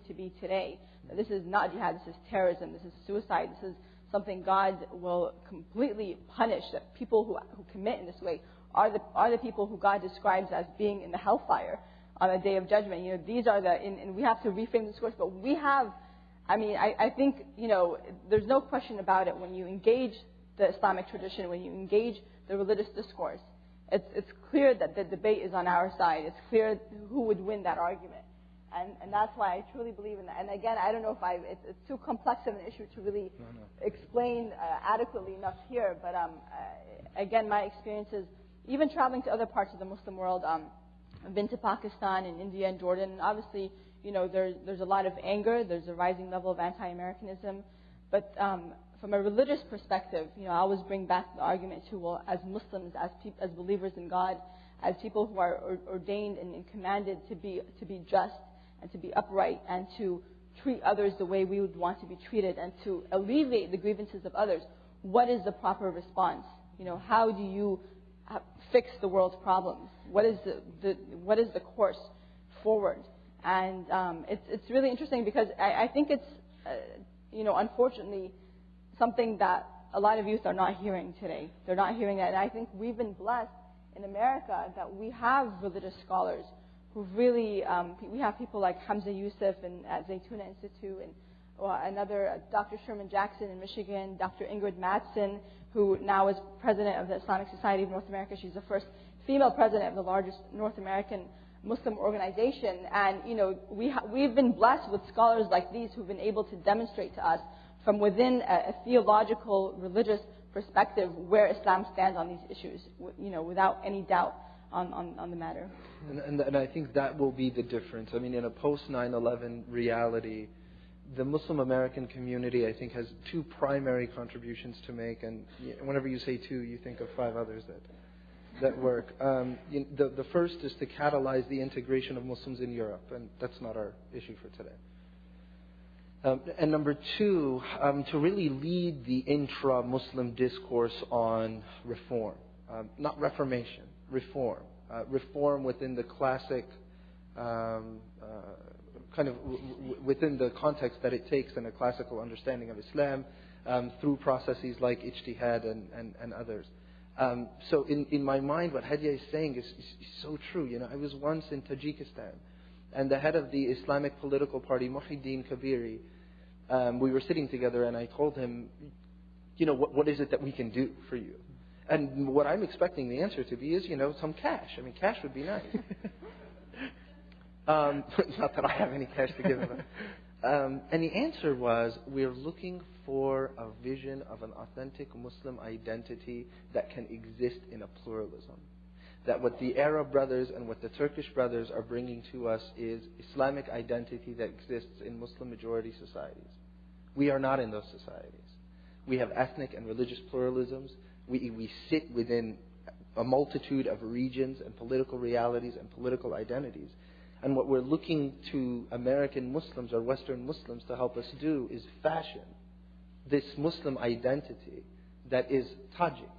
to be today. This is not jihad, this is terrorism, this is suicide, this is something God will completely punish. That people who commit in this way are the people who God describes as being in the hellfire on the day of judgment. These are and we have to reframe the discourse, but we have, I think, there's no question about it. When you engage the Islamic tradition, when you engage the religious discourse, it's clear that the debate is on our side. It's clear who would win that argument. And that's why I truly believe in that. And again, I don't know if it's too complex of an issue to really explain adequately enough here. But again, my experiences, even traveling to other parts of the Muslim world, I've been to Pakistan and India and Jordan. And obviously, there's a lot of anger. There's a rising level of anti-Americanism. But from a religious perspective, I always bring back the argument to, well, as Muslims, as believers in God, as people who are ordained and commanded to be just and to be upright and to treat others the way we would want to be treated and to alleviate the grievances of others, what is the proper response? How do you fix the world's problems? What is the course forward? And it's really interesting because I think it's unfortunately something that a lot of youth are not hearing today. They're not hearing that, and I think we've been blessed in America that we have religious scholars who really, we have people like Hamza Yusuf at Zaytuna Institute, and another Dr. Sherman Jackson in Michigan, Dr. Ingrid Mattson, who now is president of the Islamic Society of North America. She's the first female president of the largest North American Muslim organization. And, we've been blessed with scholars like these who've been able to demonstrate to us from within a theological, religious perspective where Islam stands on these issues, without any doubt on the matter. And I think that will be the difference. In a post-9/11 reality, the Muslim American community, I think, has two primary contributions to make. And whenever you say two, you think of five others that work. The first is to catalyze the integration of Muslims in Europe, and that's not our issue for today. And number two, to really lead the intra-Muslim discourse on reform. Not reformation, reform. Reform within the classic, within the context that it takes in a classical understanding of Islam, through processes like ijtihad and others. So in my mind, what Hadia is saying is so true. I was once in Tajikistan, and the head of the Islamic political party, Muhyiddin Kabiri, we were sitting together, and I told him, what is it that we can do for you? And what I'm expecting the answer to be is, some cash. Cash would be nice. Not that I have any cash to give him. And the answer was, we're looking for a vision of an authentic Muslim identity that can exist in a pluralism. That what the Arab brothers and what the Turkish brothers are bringing to us is Islamic identity that exists in Muslim majority societies. We are not in those societies. We have ethnic and religious pluralisms. We sit within a multitude of regions and political realities and political identities. And what we're looking to American Muslims or Western Muslims to help us do is fashion this Muslim identity that is Tajik,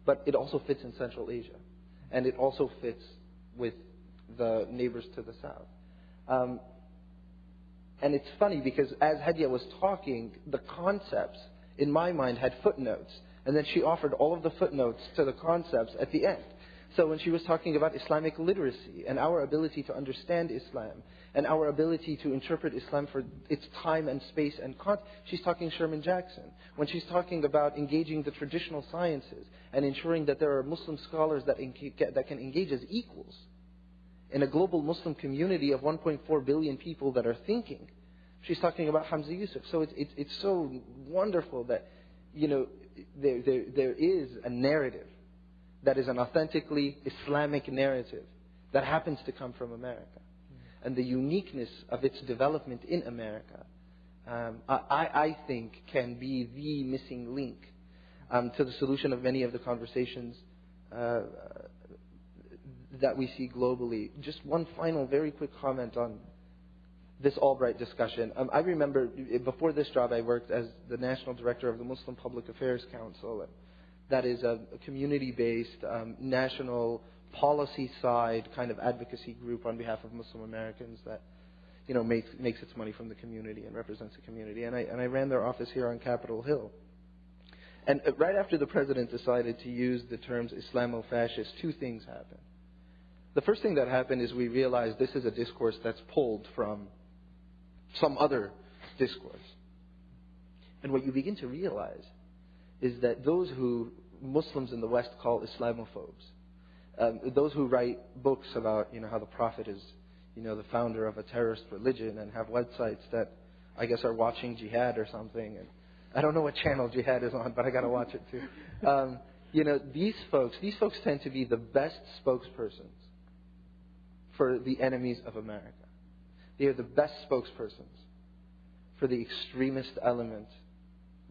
but it also fits in Central Asia. And it also fits with the neighbors to the south. And it's funny because as Hadia was talking, the concepts in my mind had footnotes. And then she offered all of the footnotes to the concepts at the end. So when she was talking about Islamic literacy and our ability to understand Islam and our ability to interpret Islam for its time and space and context, she's talking Sherman Jackson. When she's talking about engaging the traditional sciences and ensuring that there are Muslim scholars that can engage as equals in a global Muslim community of 1.4 billion people that are thinking. She's talking about Hamza Yusuf. So it's so wonderful that, there is a narrative that is an authentically Islamic narrative that happens to come from America. And the uniqueness of its development in America, I think, can be the missing link to the solution of many of the conversations that we see globally. Just one final very quick comment on this Albright discussion. I remember before this job I worked as the National Director of the Muslim Public Affairs Council. That is a community-based, national policy side kind of advocacy group on behalf of Muslim Americans that makes its money from the community and represents the community. And I ran their office here on Capitol Hill. And right after the President decided to use the terms Islamo-fascist, two things happened. The first thing that happened is we realized this is a discourse that's pulled from some other discourse. And what you begin to realize is that those who Muslims in the West call Islamophobes, those who write books about how the Prophet is the founder of a terrorist religion and have websites that I guess are watching jihad or something, and I don't know what channel jihad is on, but I got to watch it too. These folks tend to be the best spokespersons for the enemies of America. They are the best spokespersons for the extremist element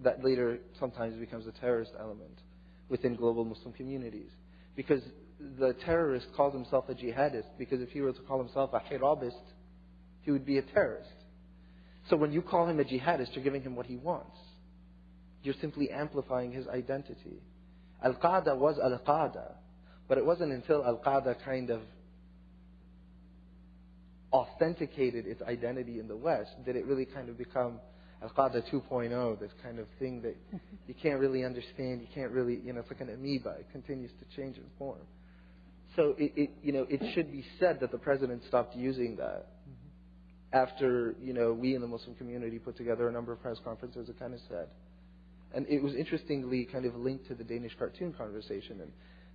that later sometimes becomes a terrorist element within global Muslim communities. Because the terrorist calls himself a jihadist, because if he were to call himself a hirabist, he would be a terrorist. So when you call him a jihadist, you're giving him what he wants. You're simply amplifying his identity. Al-Qaeda was Al-Qaeda, but it wasn't until Al-Qaeda kind of authenticated its identity in the West did it really kind of become Al-Qaeda 2.0, this kind of thing that you can't really understand, you can't really, it's like an amoeba, it continues to change its form. So it should be said that the President stopped using that after, we in the Muslim community put together a number of press conferences, it kind of said. And it was interestingly kind of linked to the Danish cartoon conversation, and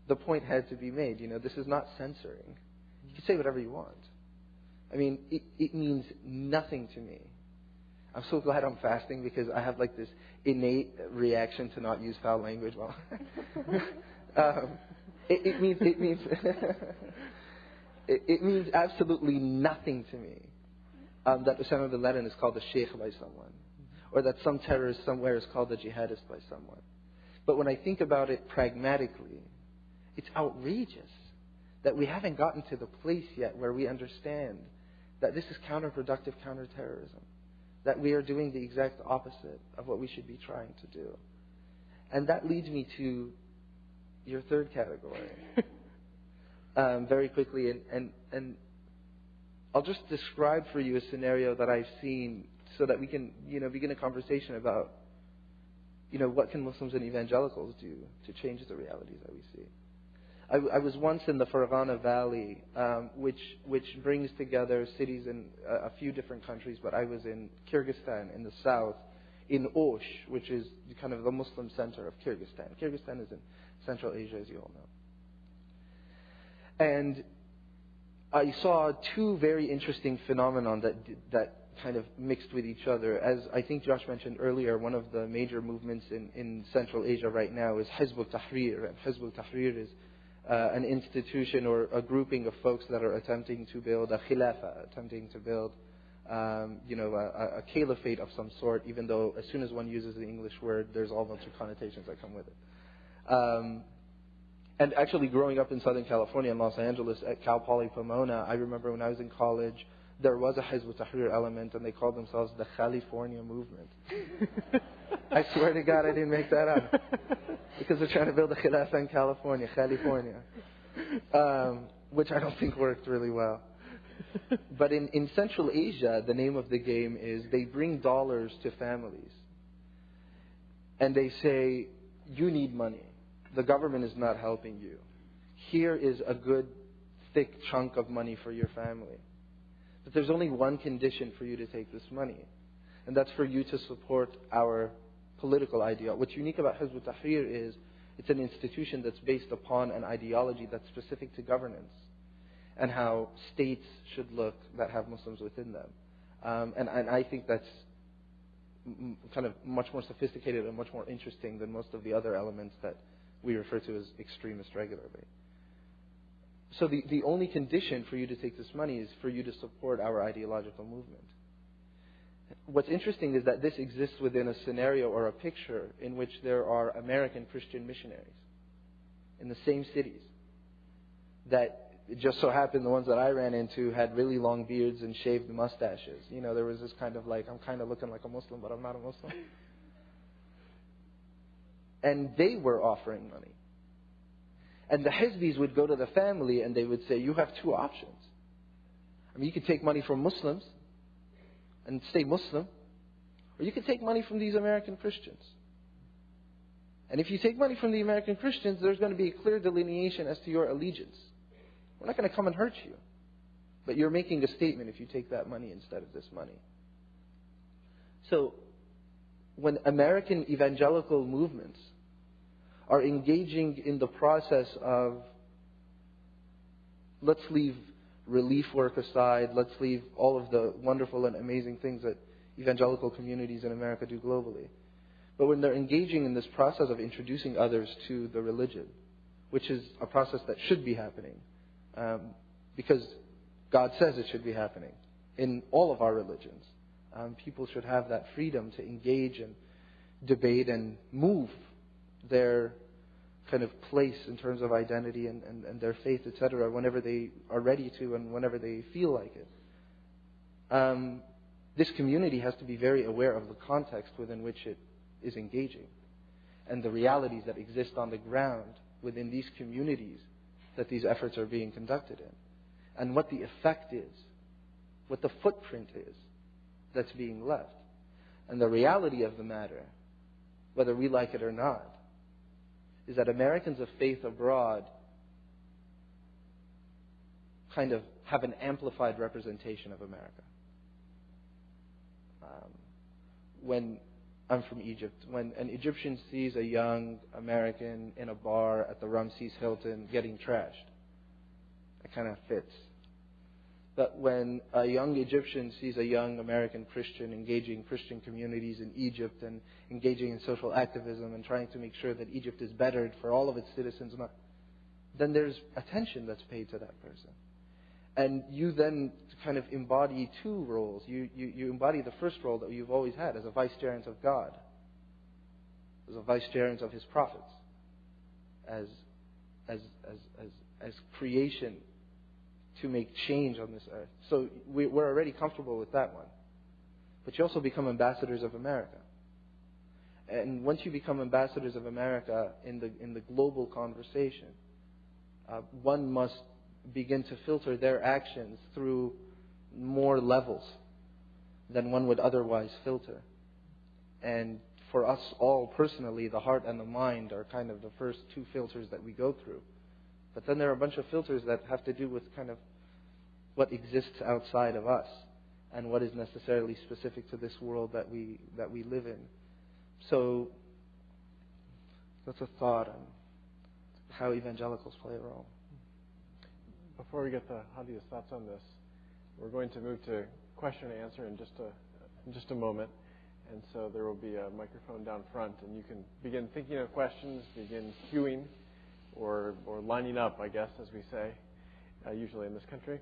the point had to be made, this is not censoring. You can say whatever you want. I mean, it means nothing to me. I'm so glad I'm fasting because I have like this innate reaction to not use foul language. Well, it means absolutely nothing to me that Osama bin Laden is called a sheikh by someone, or that some terrorist somewhere is called a jihadist by someone. But when I think about it pragmatically, it's outrageous that we haven't gotten to the place yet where we understand that this is counterproductive counterterrorism, that we are doing the exact opposite of what we should be trying to do. And that leads me to your third category. Very quickly, and I'll just describe for you a scenario that I've seen so that we can, begin a conversation about, what can Muslims and evangelicals do to change the realities that we see. I was once in the Fergana Valley, which brings together cities in a few different countries, but I was in Kyrgyzstan in the south, in Osh, which is kind of the Muslim center of Kyrgyzstan. Kyrgyzstan is in Central Asia, as you all know. And I saw two very interesting phenomena that kind of mixed with each other. As I think Josh mentioned earlier, one of the major movements in Central Asia right now is Hizb ut-Tahrir, and Hizb ut-Tahrir is an institution or a grouping of folks that are attempting to build a khilafah, attempting to build, a caliphate of some sort, even though as soon as one uses the English word, there's all bunch of connotations that come with it. And actually growing up in Southern California, in Los Angeles, at Cal Poly Pomona, I remember when I was in college, there was a Hizb ut-Tahrir element, and they called themselves the California Movement. I swear to God, I didn't make that up. Because they're trying to build a khilafah in California, which I don't think worked really well. But in Central Asia, the name of the game is they bring dollars to families. And they say, you need money. The government is not helping you. Here is a good, thick chunk of money for your family. But there's only one condition for you to take this money. And that's for you to support our political ideology. What's unique about Hizb ut-Tahrir is it's an institution that's based upon an ideology that's specific to governance. and how states should look that have Muslims within them. And I think that's kind of much more sophisticated and much more interesting than most of the other elements that we refer to as extremist regularly. So the only condition for you to take this money is for you to support our ideological movement. What's interesting is that this exists within a scenario or a picture in which there are American Christian missionaries in the same cities that it just so happened the ones that I ran into had really long beards and shaved mustaches. You know, there was this kind of like, I'm kind of looking like a Muslim, but I'm not a Muslim. And they were offering money. And the Hizbis would go to the family and they would say, you have two options. I mean, you could take money from Muslims and stay Muslim, or you could take money from these American Christians. And if you take money from the American Christians, there's going to be a clear delineation as to your allegiance. We're not going to come and hurt you. But you're making a statement if you take that money instead of this money. So, when American evangelical movements are engaging in the process of, let's leave relief work aside, let's leave all of the wonderful and amazing things that evangelical communities in America do globally. But when they're engaging in this process of introducing others to the religion, which is a process that should be happening, because God says it should be happening in all of our religions. People should have that freedom to engage and debate and move their kind of place in terms of identity and their faith, etc., whenever they are ready to and whenever they feel like it. This community has to be very aware of the context within which it is engaging and the realities that exist on the ground within these communities that these efforts are being conducted in, and what the effect is, what the footprint is that's being left. And the reality of the matter, whether we like it or not, is that Americans of faith abroad kind of have an amplified representation of America. When I'm from Egypt, when an Egyptian sees a young American in a bar at the Ramses Hilton getting trashed, it kind of fits. But when a young Egyptian sees a young American Christian engaging Christian communities in Egypt and engaging in social activism and trying to make sure that Egypt is bettered for all of its citizens, then there's attention that's paid to that person. And you then kind of embody two roles. You embody the first role that you've always had as a vicegerent of God, as a vicegerent of His prophets, as creation to make change on this earth. So we're already comfortable with that one. But you also become ambassadors of America. And once you become ambassadors of America in the global conversation, one must begin to filter their actions through more levels than one would otherwise filter. And for us all personally, the heart and the mind are kind of the first two filters that we go through. But then there are a bunch of filters that have to do with kind of what exists outside of us and what is necessarily specific to this world that we live in. So that's a thought on how evangelicals play a role. Before we get to Hadi's thoughts on this, we're going to move to question and answer in just a moment. And so there will be a microphone down front, and you can begin thinking of questions, begin queuing, or lining up, I guess, as we say, usually in this country,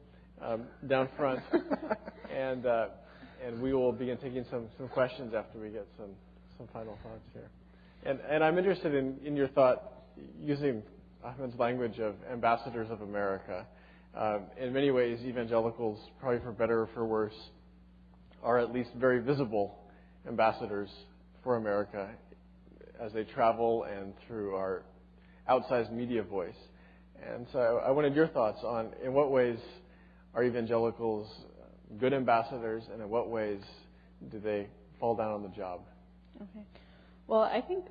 down front. And we will begin taking some questions after we get some final thoughts here. And I'm interested in your thought using Ahmed's language of ambassadors of America. In many ways, evangelicals, probably for better or for worse, are at least very visible ambassadors for America as they travel and through our outsized media voice. And so I wanted your thoughts on in what ways are evangelicals good ambassadors and in what ways do they fall down on the job? Okay. Well, I think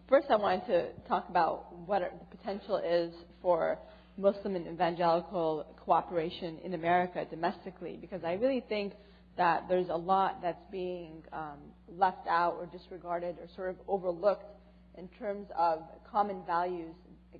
first I wanted to talk about what the potential is for Muslim and evangelical cooperation in America domestically, because I really think that there's a lot that's being left out or disregarded or sort of overlooked in terms of common values,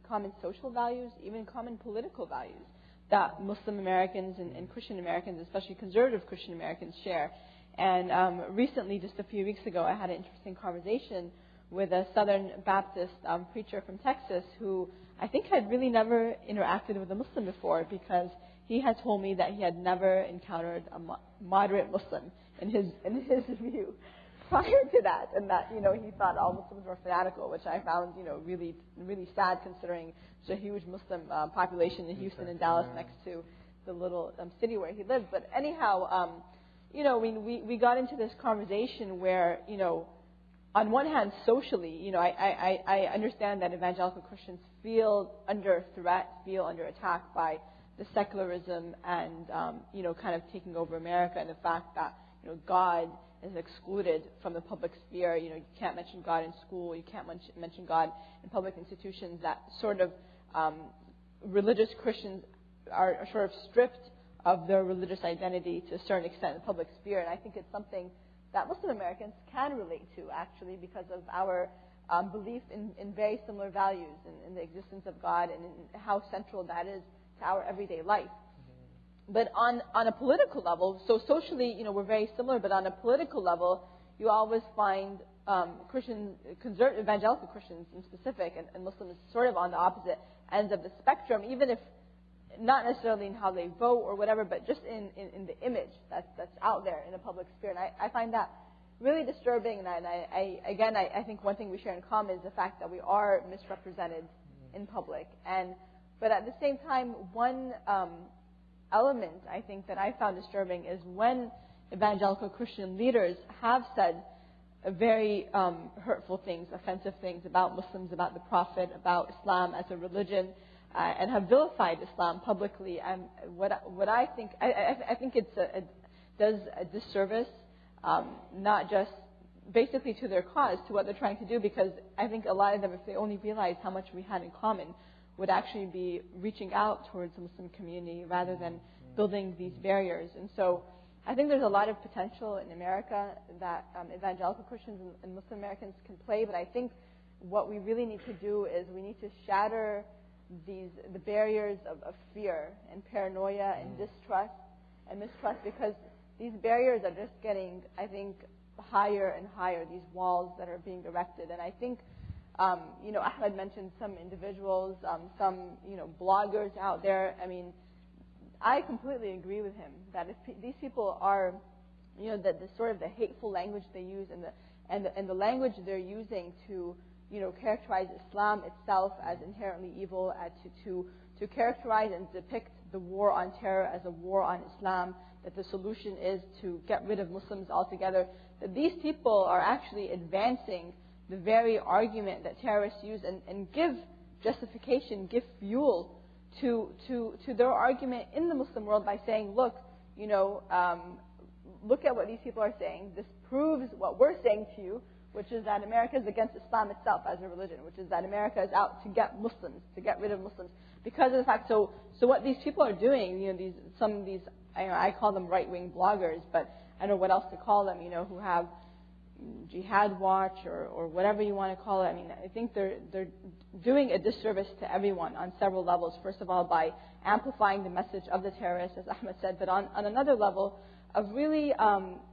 common social values, even common political values that Muslim Americans and Christian Americans, especially conservative Christian Americans, share. And recently, just a few weeks ago, I had an interesting conversation with a Southern Baptist preacher from Texas who I think had really never interacted with a Muslim before, because he had told me that he had never encountered a moderate Muslim in his view prior to that, and that he thought all Muslims were fanatical, which I found really really sad, considering there's a huge Muslim population in Houston and Dallas next to the little city where he lived. But anyhow, we got into this conversation where on one hand, socially, I understand that evangelical Christians feel under threat, feel under attack by the secularism and kind of taking over America, and the fact that God is excluded from the public sphere. You can't mention God in school, you can't mention God in public institutions. That sort of religious Christians are sort of stripped of their religious identity to a certain extent in the public sphere, and I think it's something that Muslim Americans can relate to, actually, because of our belief in very similar values, in the existence of God, and in how central that is to our everyday life. But on a political level, so socially, we're very similar, but on a political level, you always find evangelical Christians in specific, and Muslims sort of on the opposite ends of the spectrum, even if not necessarily in how they vote or whatever, but just in the image that's out there in the public sphere. And I find that really disturbing, and I think one thing we share in common is the fact that we are misrepresented in public. But at the same time, one element I think that I found disturbing is when evangelical Christian leaders have said very hurtful things, offensive things about Muslims, about the Prophet, about Islam as a religion, and have vilified Islam publicly. What I think it does a disservice, not just basically to their cause, to what they're trying to do, because I think a lot of them, if they only realized how much we had in common, would actually be reaching out towards the Muslim community rather than building these barriers. And so I think there's a lot of potential in America that evangelical Christians and Muslim Americans can play, but I think what we really need to do is we need to shatter the barriers of fear and paranoia and distrust and mistrust, because these barriers are just getting, I think, higher and higher, these walls that are being erected. And I think, Ahmed mentioned some individuals, some, bloggers out there. I mean, I completely agree with him that if these people are, the sort of the hateful language they use and the language they're using to characterize Islam itself as inherently evil, to characterize and depict the war on terror as a war on Islam, that the solution is to get rid of Muslims altogether, that these people are actually advancing the very argument that terrorists use and give justification, give fuel to their argument in the Muslim world by saying, look, look at what these people are saying. This proves what we're saying to you, which is that America is against Islam itself as a religion, which is that America is out to get Muslims, to get rid of Muslims, because of the fact. So what these people are doing, some of these, I call them right-wing bloggers, but I don't know what else to call them, who have Jihad Watch or whatever you want to call it. I mean, I think they're doing a disservice to everyone on several levels. First of all, by amplifying the message of the terrorists, as Ahmed said, but on another level of really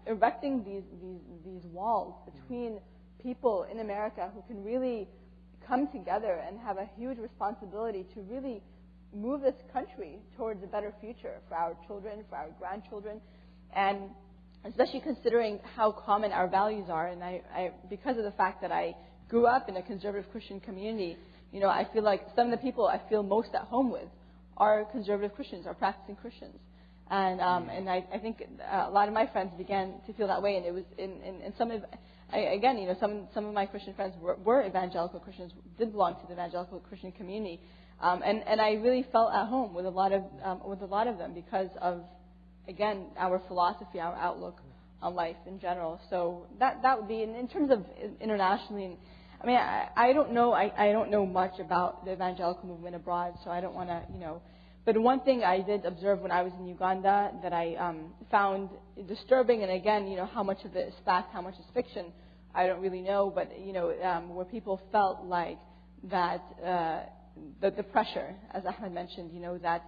erecting these walls between people in America who can really come together and have a huge responsibility to really move this country towards a better future for our children, for our grandchildren, and especially considering how common our values are. And I because of the fact that I grew up in a conservative Christian community, I feel like some of the people I feel most at home with are conservative Christians, are practicing Christians. And I think a lot of my friends began to feel that way, and it was in some of, again, some of my Christian friends were evangelical Christians, did belong to the evangelical Christian community, and I really felt at home with a lot of them because of, again, our philosophy, our outlook on life in general. So that would be in terms of internationally. I mean, I don't know much about the evangelical movement abroad, so I don't want to, But one thing I did observe when I was in Uganda that I found disturbing, and again, how much of it is fact, how much is fiction, I don't really know. But where people felt like that the pressure, as Ahmed mentioned, that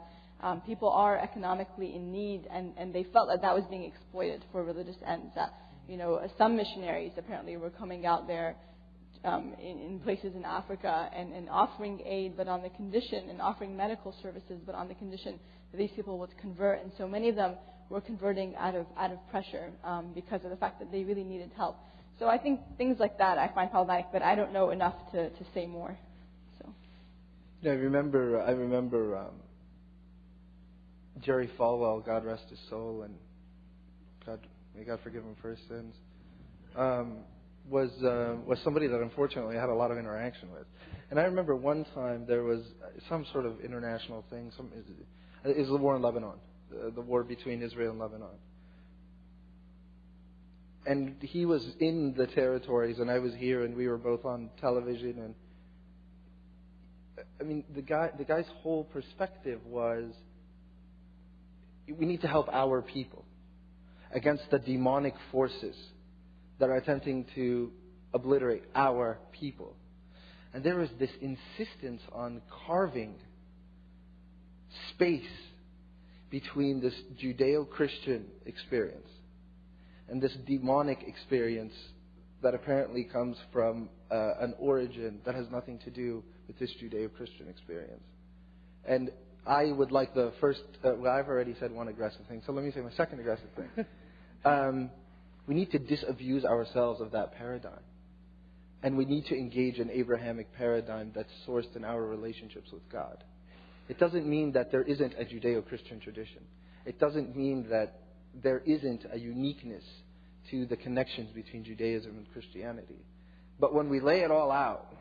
people are economically in need, and they felt that was being exploited for religious ends. That, some missionaries apparently were coming out there in places in Africa and offering aid, but on the condition, and offering medical services, but on the condition that these people would convert. And so many of them were converting out of pressure because of the fact that they really needed help. So I think things like that I find problematic, but I don't know enough to say more. So. I remember Jerry Falwell, God rest his soul, and may God forgive him for his sins, was somebody that unfortunately I had a lot of interaction with. And I remember one time there was some sort of international thing. It was the war in Lebanon, the war between Israel and Lebanon. And he was in the territories, and I was here, and we were both on television. And I mean, the guy's whole perspective was, we need to help our people against the demonic forces that are attempting to obliterate our people. And there was this insistence on carving space between this Judeo-Christian experience and this demonic experience that apparently comes from an origin that has nothing to do with this Judeo-Christian experience. And I would like the first, I've already said one aggressive thing, so let me say my second aggressive thing. We need to disabuse ourselves of that paradigm. And we need to engage an Abrahamic paradigm that's sourced in our relationships with God. It doesn't mean that there isn't a Judeo-Christian tradition. It doesn't mean that there isn't a uniqueness to the connections between Judaism and Christianity. But when we lay it all out,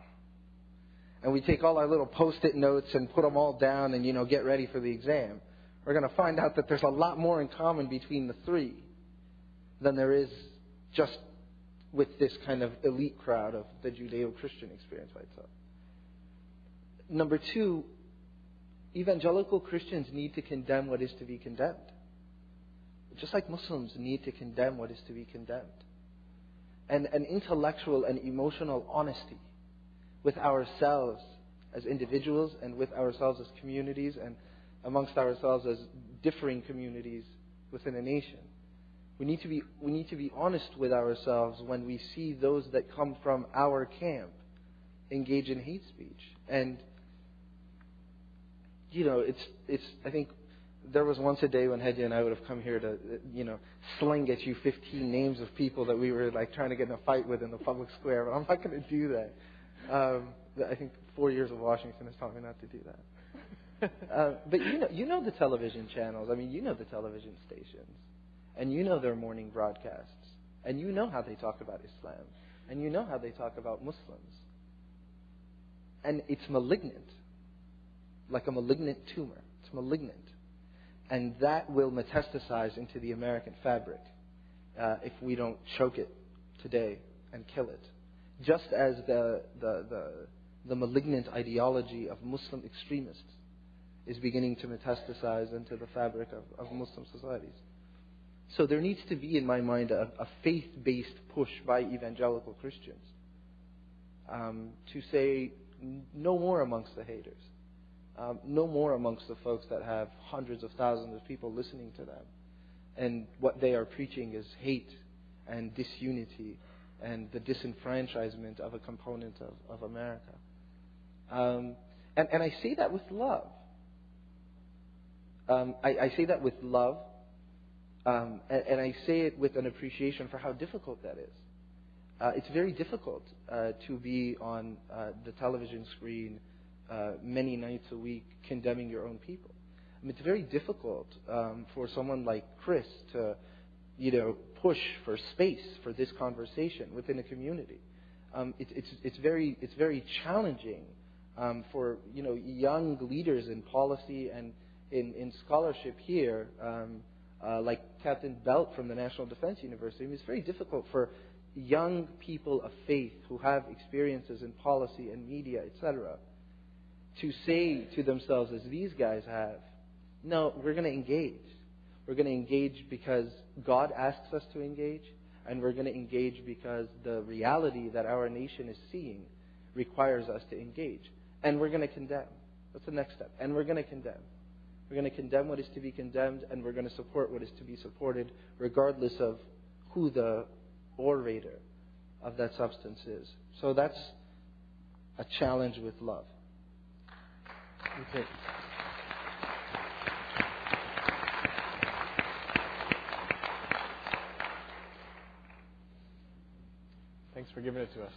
and we take all our little post-it notes and put them all down and, get ready for the exam, we're going to find out that there's a lot more in common between the three than there is just with this kind of elite crowd of the Judeo-Christian experience by itself. Number two, evangelical Christians need to condemn what is to be condemned. Just like Muslims need to condemn what is to be condemned. And an intellectual and emotional honesty with ourselves as individuals and with ourselves as communities and amongst ourselves as differing communities within a nation. We need to be honest with ourselves when we see those that come from our camp engage in hate speech. And I think there was once a day when Hedja and I would have come here to, sling at you 15 names of people that we were trying to get in a fight with in the public square. But I'm not going to do that. I think 4 years of Washington has taught me not to do that. But the television channels. I mean, the television stations. And their morning broadcasts. And how they talk about Islam. And how they talk about Muslims. And it's malignant. Like a malignant tumor. It's malignant. And that will metastasize into the American fabric if we don't choke it today and kill it. Just as the malignant ideology of Muslim extremists is beginning to metastasize into the fabric of Muslim societies. So there needs to be, in my mind, a faith-based push by evangelical Christians to say no more amongst the haters. No more amongst the folks that have hundreds of thousands of people listening to them. And what they are preaching is hate and disunity and the disenfranchisement of a component of America. And I say that with love. I say that with love. And I say it with an appreciation for how difficult that is. It's very difficult to be on the television screen many nights a week condemning your own people. I mean, it's very difficult for someone like Chris to, push for space for this conversation within a community. It's very challenging for young leaders in policy and in scholarship here, like Captain Belt from the National Defense University. I mean, it's very difficult for young people of faith who have experiences in policy and media, etc., to say to themselves, as these guys have, no, we're going to engage. We're going to engage because God asks us to engage, and we're going to engage because the reality that our nation is seeing requires us to engage. And we're going to condemn. That's the next step. And we're going to condemn. We're going to condemn what is to be condemned, and we're going to support what is to be supported, regardless of who the orator of that substance is. So that's a challenge with love. Okay. Thanks for giving it to us.